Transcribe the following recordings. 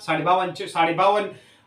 52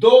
2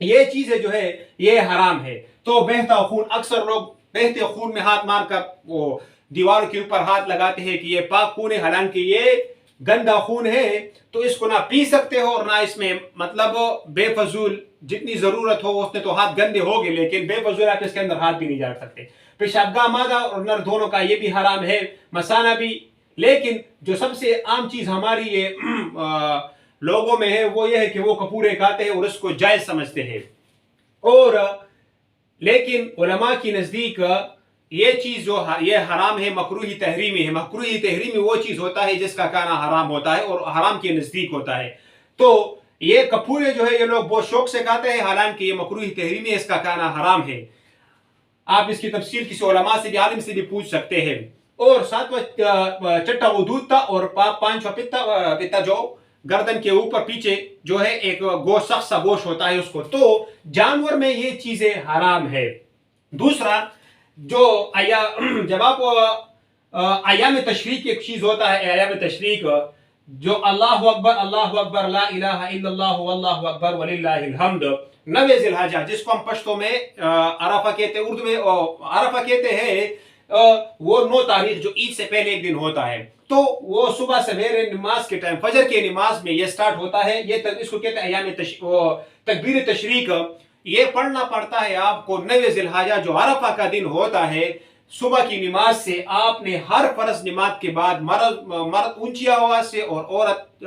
یہ چیزیں جو ہے یہ حرام ہے. تو بہتا خون، اکثر لوگ بہتے خون میں ہاتھ مار کر وہ دیواروں کے اوپر ہاتھ لگاتے ہیں کہ یہ پاک خون ہے، حالانکہ یہ گندا خون ہے. تو اس کو نہ پی سکتے ہو اور نہ اس میں مطلب بے فضول جتنی ضرورت ہو اس نے تو ہاتھ گندے ہو گئے، لیکن بے فضول آپ اس کے اندر ہاتھ بھی نہیں ڈال سکتے. پیشابگاہ مادہ اور نر دونوں کا یہ بھی حرام ہے، مثانہ بھی. لیکن جو سب سے عام چیز ہماری یہ لوگوں میں ہے وہ یہ ہے کہ وہ کپورے کھاتے ہیں اور اس کو جائز سمجھتے ہیں. اور لیکن علماء کی نزدیک یہ چیز جو یہ حرام ہے، مکروہ تحریمی ہے. مکروہ تحریمی وہ چیز ہوتا ہے جس کا کھانا حرام ہوتا ہے اور حرام کے نزدیک ہوتا ہے. تو یہ کپورے جو ہے یہ لوگ بہت شوق سے کھاتے ہیں، حالانکہ یہ مکروہ تحریمی ہے، اس کا کھانا حرام ہے. آپ اس کی تفصیل کسی علماء سے بھی عالم سے بھی پوچھ سکتے ہیں. اور ساتواں چٹا وہ دودھ تھا، اور پانچواں پتا جو گردن کے اوپر پیچھے جو ہے ایک گوشت، سخت سا گوشت ہوتا ہے اس کو. تو جانور میں یہ چیزیں حرام ہے. دوسرا جو جب آپ ایام تشریق ایک چیز ہوتا ہے، ایام تشریق جو اللہ اکبر لا الہ الا اللہ واللہ اکبر وللہ الحمد 9 ذی الحجہ، جس کو ہم پشتو میں عرفہ کہتے ہیں، اردو میں عرفہ کہتے ہیں، وہ 9 تاریخ جو عید سے پہلے ایک دن ہوتا ہے. تو وہ صبح سویرے نماز کے ٹائم، فجر کے نماز میں یہ سٹارٹ ہوتا ہے. یہ اس کو کہتے ہیں ایام تکبیر تشریق. یہ پڑھنا پڑتا ہے آپ کو 9 ذی الحجہ جو عرفہ کا دن ہوتا ہے. صبح کی نماز سے آپ نے ہر فرض نماز کے بعد مرد اونچی آواز سے اور عورت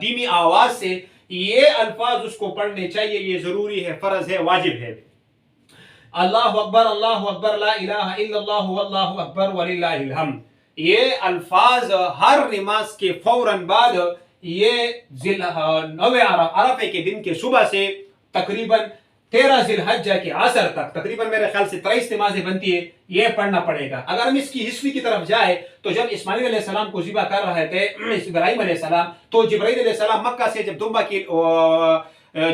دھیمی آواز سے یہ الفاظ اس کو پڑھنے چاہیے. یہ ضروری ہے، فرض ہے، واجب ہے. اللہ اکبر لا الہ الا اللہ واللہ اکبر وللہ الحمد. یہ الفاظ ہر نماز کے فوراً بعد یہ 9 عرفے کے دن کے صبح سے تقریباً 13 ذی الحجہ کے عصر تک، تقریباً میرے خیال سے 23 نمازیں بنتی ہے، یہ پڑھنا پڑے گا. اگر ہم اس کی ہسٹری کی طرف جائے تو جب اسماعیل علیہ السلام کو ذبح کر رہے تھے ابراہیم علیہ السلام، تو جبرائیل علیہ السلام مکہ سے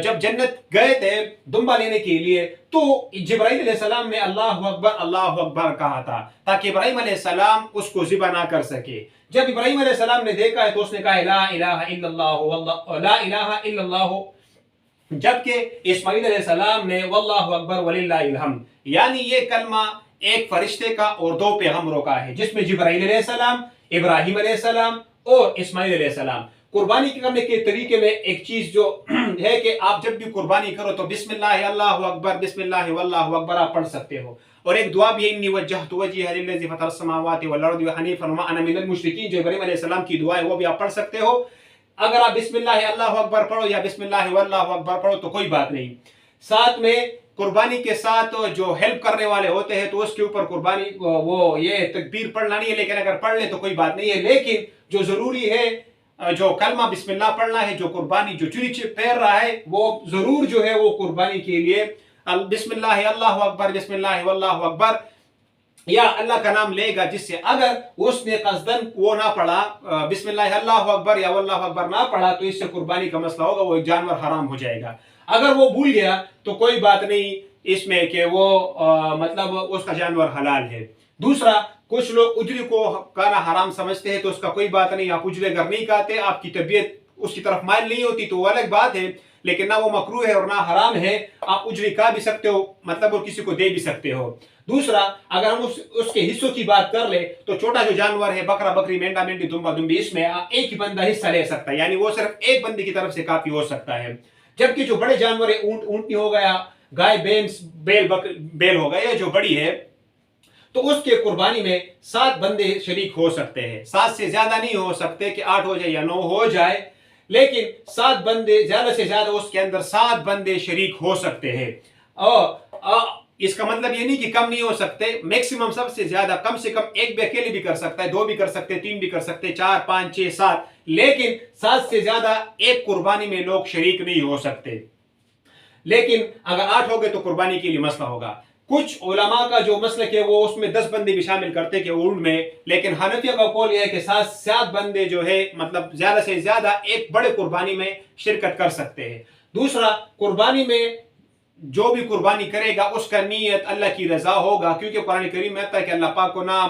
جب جنت گئے تھے دمبا لینے کے لیے، تو جبرائیل علیہ السلام نے اللہ اکبر کہا تھا تاکہ ابراہیم علیہ السلام اس کو ذبح نہ کر سکے. جب ابراہیم علیہ السلام نے دیکھا ہے تو اس نے کہا لا الہ الا اللہ لا الہ الا اللہ، جبکہ اسماعیل علیہ السلام نے واللہ اکبر وللہ الحمد. یعنی یہ کلمہ ایک فرشتے کا اور 2 پیغمبروں کا ہے، جس میں جبرائیل علیہ السلام، ابراہیم علیہ السلام اور اسماعیل علیہ السلام. قربانی کرنے کے طریقے میں ایک چیز جو ہے کہ آپ جب بھی قربانی کرو تو بسم اللہ اللہ اکبر بسم اللہ واللہ اکبر آپ پڑھ سکتے ہو. اور ایک دعا بھی ہے، انی وجہت وجہی للذی فطر السماوات والارض حنیفا وما انا من المشرکین، جو ابراہیم علیہ السلام کی دعا ہے وہ بھی آپ پڑھ سکتے ہو. اگر آپ بسم اللہ اللہ اکبر پڑھو یا بسم اللہ واللہ اکبر پڑھو تو کوئی بات نہیں. ساتھ میں قربانی کے ساتھ جو ہیلپ کرنے والے ہوتے ہیں تو اس کے اوپر قربانی وہ یہ تکبیر پڑھنا نہیں ہے، لیکن اگر پڑھ لیں تو کوئی بات نہیں ہے. لیکن جو ضروری ہے جو کلمہ بسم اللہ پڑھنا ہے، جو قربانی جو چوری پھیر رہا ہے وہ ضرور جو ہے وہ قربانی کے لیے بسم اللہ اللہ اکبر بسم اللہ واللہ اکبر یا اللہ کا نام لے گا، جس سے اگر اس نے قصدن وہ نہ پڑھا بسم اللہ اللہ اکبر یا واللہ اکبر نہ پڑھا تو اس سے قربانی کا مسئلہ ہوگا، وہ ایک جانور حرام ہو جائے گا. اگر وہ بھول گیا تو کوئی بات نہیں اس میں کہ وہ مطلب اس کا جانور حلال ہے. دوسرا، کچھ لوگ اجری کو کھانا حرام سمجھتے ہیں تو اس کا کوئی بات نہیں. آپ اجرے اگر نہیں کھاتے، آپ کی طبیعت اس کی طرف مائل نہیں ہوتی تو وہ الگ بات ہے، لیکن نہ وہ مکروہ ہے اور نہ حرام ہے. آپ اجری کھا بھی سکتے ہو مطلب اور کسی کو دے بھی سکتے ہو. دوسرا، اگر ہم اس کے حصوں کی بات کر لیں تو چھوٹا جو جانور ہے، بکرا بکری مینڈا مینڈی دمبا دمبی، اس میں ایک ہی بندہ حصہ لے سکتا ہے، یعنی وہ صرف ایک بندے کی طرف سے کافی ہو سکتا ہے. جبکہ جو بڑے جانور ہے، اونٹ اونٹنی ہو گیا، گائے بیل ہو گیا جو بڑی ہے، تو اس کے قربانی میں 7 بندے شریک ہو سکتے ہیں. 7 سے زیادہ نہیں ہو سکتے کہ 8 ہو جائے یا 9 ہو جائے، لیکن 7 بندے زیادہ سے زیادہ اس کے اندر 7 بندے شریک ہو سکتے ہیں. اور اس کا مطلب یہ نہیں کہ کم نہیں ہو سکتے، میکسیمم سب سے زیادہ کم سے کم ایک بھی اکیلے بھی کر سکتا ہے، 2 بھی کر سکتے، 3 بھی کر سکتے، 4 5 6 7، لیکن 7 سے زیادہ ایک قربانی میں لوگ شریک نہیں ہو سکتے. لیکن اگر 8 ہو گئے تو قربانی کے لیے مسئلہ ہوگا. کچھ علماء کا جو مسلک ہے وہ اس میں 10 بندے بھی شامل کرتے کہ اونٹ میں، لیکن حنفیہ کا قول یہ ہے کہ 7 بندے جو ہے مطلب زیادہ سے زیادہ ایک بڑے قربانی میں شرکت کر سکتے ہیں. دوسرا، قربانی میں جو بھی قربانی کرے گا اس کا نیت اللہ کی رضا ہوگا، کیونکہ قرآن کریم میں آتا ہے کہ اللہ پاک کو نہ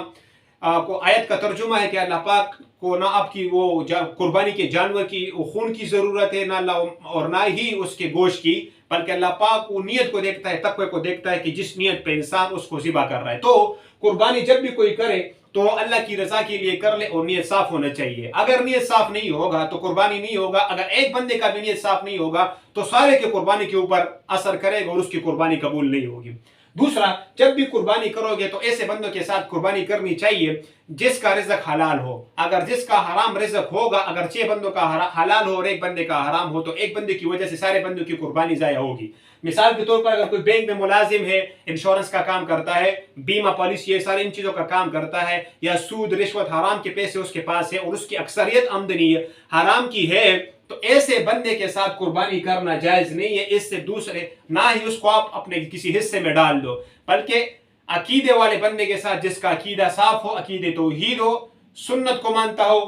کو آیت کا ترجمہ ہے کہ اللہ پاک کو نہ آپ کی وہ قربانی کے جانور کی خون کی ضرورت ہے، نہ اور نہ ہی اس کے گوشت کی بلکہ اللہ پاک وہ نیت کو دیکھتا ہے, تقوی کو دیکھتا ہے کہ جس نیت پہ انسان اس کو ذبح کر رہا ہے. تو قربانی جب بھی کوئی کرے تو اللہ کی رضا کے لیے کر لے اور نیت صاف ہونا چاہیے. اگر نیت صاف نہیں ہوگا تو قربانی نہیں ہوگا. اگر ایک بندے کا بھی نیت صاف نہیں ہوگا تو سارے کے قربانی کے اوپر اثر کرے گا اور اس کی قربانی قبول نہیں ہوگی. دوسرا, جب بھی قربانی کرو گے تو ایسے بندوں کے ساتھ قربانی کرنی چاہیے جس کا رزق حلال ہو. اگر جس کا حرام رزق ہوگا, اگر 6 بندوں کا حلال ہو اور ایک بندے کا حرام ہو, تو ایک بندے کی وجہ سے سارے بندوں کی قربانی ضائع ہوگی. مثال کے طور پر اگر کوئی بینک میں ملازم ہے, انشورنس کا کام کرتا ہے, بیمہ پالیسی, یہ سارے ان چیزوں کا کام کرتا ہے, یا سود رشوت حرام کے پیسے اس کے پاس ہے اور اس کی اکثریت آمدنی حرام کی ہے, تو ایسے بندے کے ساتھ قربانی کرنا جائز نہیں ہے. اس سے دوسرے نہ ہی اس کو آپ اپنے کسی حصے میں ڈال دو, بلکہ عقیدے والے بندے کے ساتھ جس کا عقیدہ صاف ہو, عقیدے توحید ہو, سنت کو مانتا ہو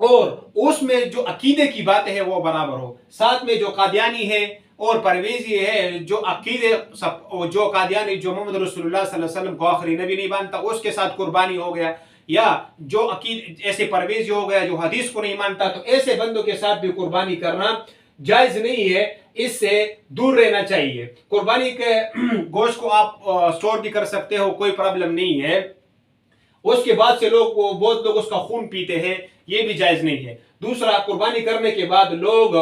اور اس میں جو عقیدے کی باتیں ہیں وہ برابر ہو. ساتھ میں جو قادیانی ہے اور پرویزی ہے, جو عقیدے جو قادیانی جو محمد رسول اللہ صلی اللہ علیہ وسلم کو آخری نبی نہیں مانتا, اس کے ساتھ قربانی ہو گیا, یا جو عقید ایسے پرویزی ہو گیا جو حدیث کو نہیں مانتا, تو ایسے بندوں کے ساتھ بھی قربانی کرنا جائز نہیں ہے. اس سے دور رہنا چاہیے. قربانی کے گوشت کو آپ سٹور بھی کر سکتے ہو, کوئی پرابلم نہیں ہے. اس کے بعد سے بہت لوگ اس کا خون پیتے ہیں, یہ بھی جائز نہیں ہے. دوسرا, قربانی کرنے کے بعد لوگ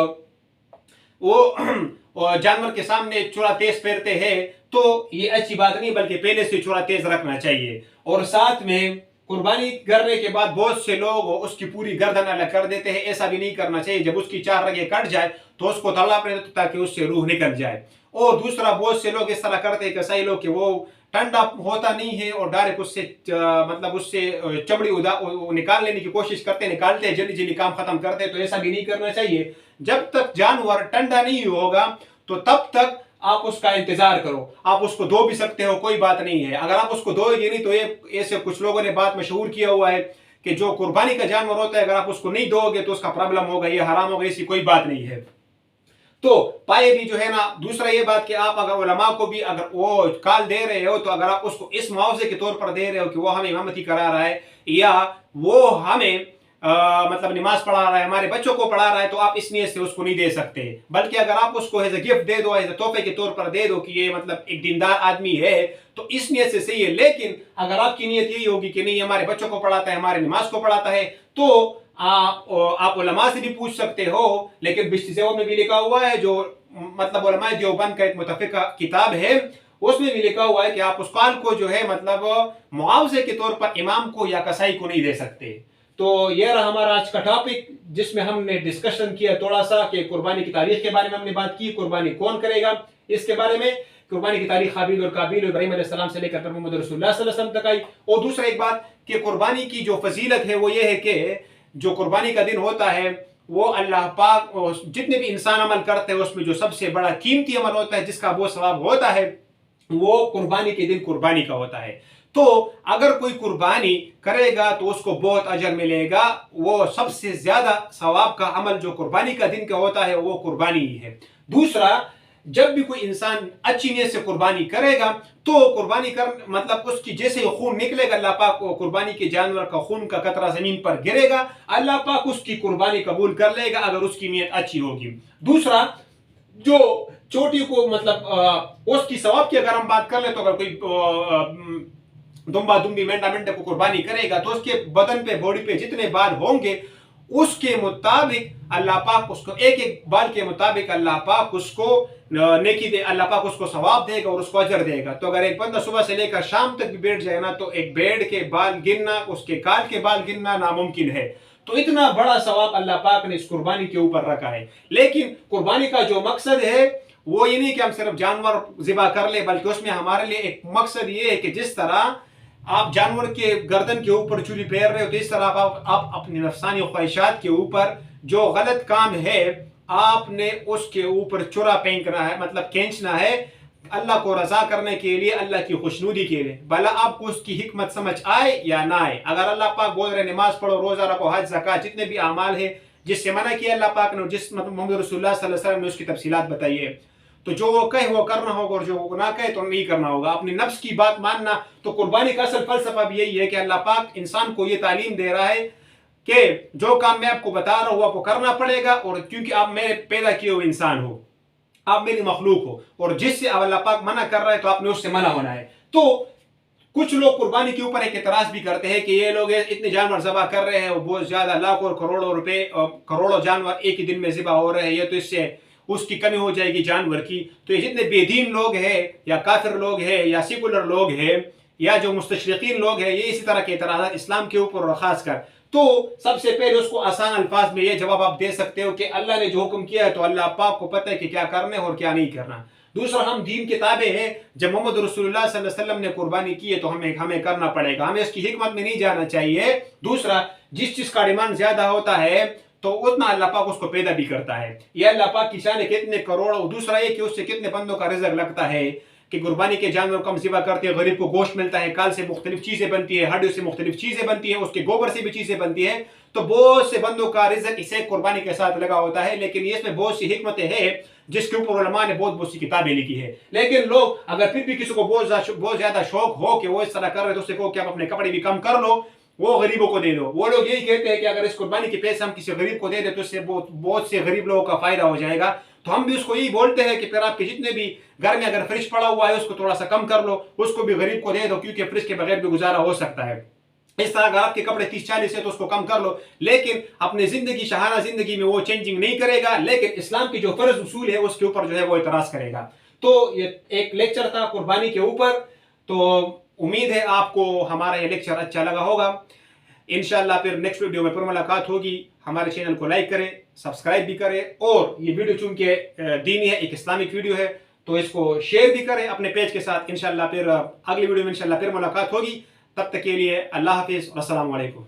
وہ جانور کے سامنے چورا تیز پھیرتے ہیں, تو یہ اچھی بات نہیں, بلکہ پہلے سے چورا تیز رکھنا چاہیے. اور ساتھ میں قربانی کرنے کے بعد بہت سے لوگ اس کی پوری گردن الگ کر دیتے ہیں. ایسا بھی نہیں کرنا چاہیے. جب اس کی 4 رگیں کٹ جائے تو اس کو تڑا پڑے تاکہ اس سے روح نکل جائے. اور دوسرا, بہت سے لوگ اس طرح کرتے ہیں کہ صحیح لوگ کہ وہ ٹھنڈا ہوتا نہیں ہے اور ڈائریکٹ اس سے چمڑی نکال لینے کی کوشش کرتے, نکالتے ہیں, جلدی جلدی کام ختم کرتے ہیں. تو ایسا بھی نہیں کرنا چاہیے. جب تک جانور ٹھنڈا نہیں ہوگا تو تب تک آپ اس کا انتظار کرو. آپ اس کو دھو بھی سکتے ہو, کوئی بات نہیں ہے. اگر آپ اس کو دھوئے گے نہیں تو یہ ایسے کچھ لوگوں نے بات مشہور کیا ہوا ہے کہ جو قربانی کا جانور ہوتا ہے اگر آپ اس کو نہیں دھو گے تو اس کا پرابلم ہوگا, یہ حرام ہوگا. ایسی کوئی بات نہیں ہے. تو پائے بھی جو ہے نا, دوسرا یہ بات کہ آپ اگر علماء کو بھی اگر وہ کال دے رہے ہو تو اگر آپ اس کو اس معاوضے کے طور پر دے رہے ہو کہ وہ ہمیں امامتی کرا رہا ہے یا وہ ہمیں نماز پڑھا رہا ہے, ہمارے بچوں کو پڑھا رہا ہے, تو آپ اس نیت سے اس کو نہیں دے سکتے. بلکہ اگر آپ اس کو ایز اے گفٹ دے دو, ایز اے تحفے کے طور پر دے دو کہ یہ ایک دیندار آدمی ہے, تو اس نیت سے صحیح ہے. لیکن اگر آپ کی نیت یہی ہوگی کہ نہیں ہمارے بچوں کو پڑھاتا ہے, ہمارے نماز کو پڑھاتا ہے, تو آپ علماء سے بھی پوچھ سکتے ہو. لیکن بشتی زیور میں بھی لکھا ہوا ہے, جو علماء دیوبند کا ایک متفقہ کتاب ہے, اس میں بھی لکھا ہوا ہے کہ آپ اس کال کو جو ہے معاوضے کے طور پر امام کو یا کسائی کو نہیں دے سکتے. تو یہ رہا ہمارا آج کا ٹاپک, جس میں ہم نے ڈسکشن کیا تھوڑا سا کہ قربانی کی تاریخ کے بارے میں ہم نے بات کی, قربانی کون کرے گا اس کے بارے میں, قربانی کی تاریخ حابیل اور قابیل, ابراہیم علیہ السلام سے لے کر محمد رسول اللہ صلی اللہ علیہ وسلم تک آئی. اور دوسرا ایک بات کہ قربانی کی جو فضیلت ہے وہ یہ ہے کہ جو قربانی کا دن ہوتا ہے وہ اللہ پاک جتنے بھی انسان عمل کرتے ہیں اس میں جو سب سے بڑا قیمتی عمل ہوتا ہے, جس کا بہت ثواب ہوتا ہے, وہ قربانی کے دن قربانی کا ہوتا ہے. تو اگر کوئی قربانی کرے گا تو اس کو بہت اجر ملے گا. وہ سب سے زیادہ ثواب کا عمل جو قربانی کا دن کا ہوتا ہے وہ قربانی ہی ہے. دوسرا, جب بھی کوئی انسان اچھی نیت سے قربانی کرے گا تو قربانی اس کی جیسے ہی خون نکلے گا, اللہ پاک قربانی کے جانور کا خون کا قطرہ زمین پر گرے گا, اللہ پاک اس کی قربانی قبول کر لے گا اگر اس کی نیت اچھی ہوگی. دوسرا, جو چوٹی کو اس کی ثواب کی اگر ہم بات کر لیں تو اگر کوئی دمبا دمبی مینڈا مینڈا کو قربانی کرے گا تو اس کے بدن پہ باڈی پہ جتنے بال ہوں گے اس کے مطابق اللہ پاک اس کو ایک بال کے مطابق اللہ پاک اس کو نیکی دے, اللہ پاک اس کو ثواب دے گا اور اس کو اجر دے گا. تو اگر ایک بندہ صبح سے لے کر شام تک بھی بیٹھ جائے نا تو ایک بیڑ کے بال گننا, اس کے کال کے بال گننا ناممکن ہے. تو اتنا بڑا ثواب اللہ پاک نے اس قربانی کے اوپر رکھا ہے. لیکن قربانی کا جو مقصد ہے وہ یہ نہیں کہ ہم صرف جانور ذبح کر لیں, بلکہ اس میں ہمارے لیے ایک مقصد یہ ہے کہ جس طرح آپ جانور کے گردن کے اوپر چوری پھیر رہے ہو تو اس طرح آپ اپنی نفسانی خواہشات کے اوپر جو غلط کام ہے آپ نے اس کے اوپر چورا پھینکنا ہے, کھینچنا ہے اللہ کو رضا کرنے کے لیے, اللہ کی خوشنودی کے لیے, بھلا آپ کو اس کی حکمت سمجھ آئے یا نہ آئے. اگر اللہ پاک بول رہے نماز پڑھو, روزہ رکھو, حج زکات, جتنے بھی اعمال ہیں جس سے منع کیا اللہ پاک نے, جس محمد رسول اللہ صلی اللہ علیہ وسلم نے اس کی تفصیلات بتائی ہے, تو جو وہ کہے وہ کرنا ہوگا اور جو وہ نہ کہے تو نہیں کرنا ہوگا. اپنے نفس کی بات ماننا. تو قربانی کا اصل فلسفہ بھی یہی ہے کہ اللہ پاک انسان کو یہ تعلیم دے رہا ہے کہ جو کام میں آپ کو بتا رہا ہوں وہ آپ کو کرنا پڑے گا, اور کیونکہ آپ میرے پیدا کیے ہوئے انسان ہو. آپ میری مخلوق ہو، اور جس سے اللہ پاک منع کر رہا ہے تو آپ نے اس سے منع ہونا ہے۔ تو کچھ لوگ قربانی کے اوپر ایک اعتراض بھی کرتے ہیں کہ یہ لوگ اتنے جانور ذبح کر رہے ہیں، وہ بہت زیادہ لاکھوں اور کروڑوں روپے اور کروڑوں جانور ایک ہی دن میں ذبح ہو رہے ہیں، یہ تو اس سے اس کی کمی ہو جائے گی جانور کی۔ تو یہ جتنے بے دین لوگ ہیں یا کافر لوگ ہیں یا سیکولر لوگ ہیں یا جو مستشرقین لوگ ہیں، یہ اسی طرح کے اعتراضات اسلام کے اوپر اور خاص کر، تو سب سے پہلے اس کو آسان الفاظ میں یہ جواب آپ دے سکتے ہو کہ اللہ نے جو حکم کیا ہے تو اللہ پاک کو پتہ ہے کہ کیا کرنا ہے اور کیا نہیں کرنا۔ دوسرا، ہم دین کے تابع ہیں، جب محمد رسول اللہ صلی اللہ علیہ وسلم نے قربانی کی ہے تو ہمیں کرنا پڑے گا، ہمیں اس کی حکمت میں نہیں جانا چاہیے۔ دوسرا، جس چیز کا ڈیمانڈ زیادہ ہوتا ہے تو اتنا اللہ پاک اس کو پیدا بھی کرتا ہے، یہ اللہ پاک کی شان ہے کتنے کروڑوں۔ دوسرا یہ کہ اس سے کتنے بندوں کا رزق لگتا ہے کہ قربانی کے جانور کو ہم ذبح کرتے ہیں، غریب کو گوشت ملتا ہے، کال سے مختلف چیزیں بنتی ہے، ہڈیوں سے مختلف چیزیں بنتی ہیں، اس کے گوبر سے بھی چیزیں بنتی ہیں، تو بہت سے بندوں کا رزق اسے قربانی کے ساتھ لگا ہوتا ہے۔ لیکن اس میں بہت سی حکمتیں ہیں جس کے اوپر علماء نے بہت سی کتابیں لکھی ہے۔ لیکن لوگ اگر پھر بھی کسی کو بہت زیادہ شوق ہو کہ وہ اس طرح کر رہے تو اس سے کہو کہ آپ اپنے کپڑے بھی کم کر لو، وہ غریبوں کو دے دو۔ وہ لوگ یہی کہتے ہیں کہ اگر اس قربانی کے پیسے ہم کسی غریب کو دے دیں تو اس سے بہت سے غریب لوگوں کا فائدہ ہو جائے گا۔ تو ہم بھی اس کو یہی بولتے ہیں کہ پھر آپ کے جتنے بھی گھر میں اگر فریج پڑا ہوا ہے اس کو تھوڑا سا کم کر لو، اس کو بھی غریب کو دے دو، کیونکہ فریج کے بغیر بھی گزارا ہو سکتا ہے۔ اس طرح اگر آپ کے کپڑے 30-40 ہے تو اس کو کم کر لو، لیکن اپنی زندگی شاہانہ زندگی میں وہ چینجنگ نہیں کرے گا، لیکن اسلام کی جو فرض اصول ہے اس کے اوپر جو ہے وہ اعتراض کرے گا۔ تو یہ ایک لیکچر تھا قربانی کے اوپر، تو امید ہے آپ کو ہمارا یہ لیکچر اچھا لگا ہوگا۔ انشاءاللہ پھر نیکسٹ ویڈیو میں پھر ملاقات ہوگی۔ ہمارے چینل کو لائک کریں، سبسکرائب بھی کریں، اور یہ ویڈیو چونکہ دینی ہے، ایک اسلامک ویڈیو ہے، تو اس کو شیئر بھی کریں اپنے پیج کے ساتھ۔ انشاءاللہ پھر اگلی ویڈیو میں انشاءاللہ پھر ملاقات ہوگی، تب تک کے لیے اللہ حافظ اور السلام علیکم۔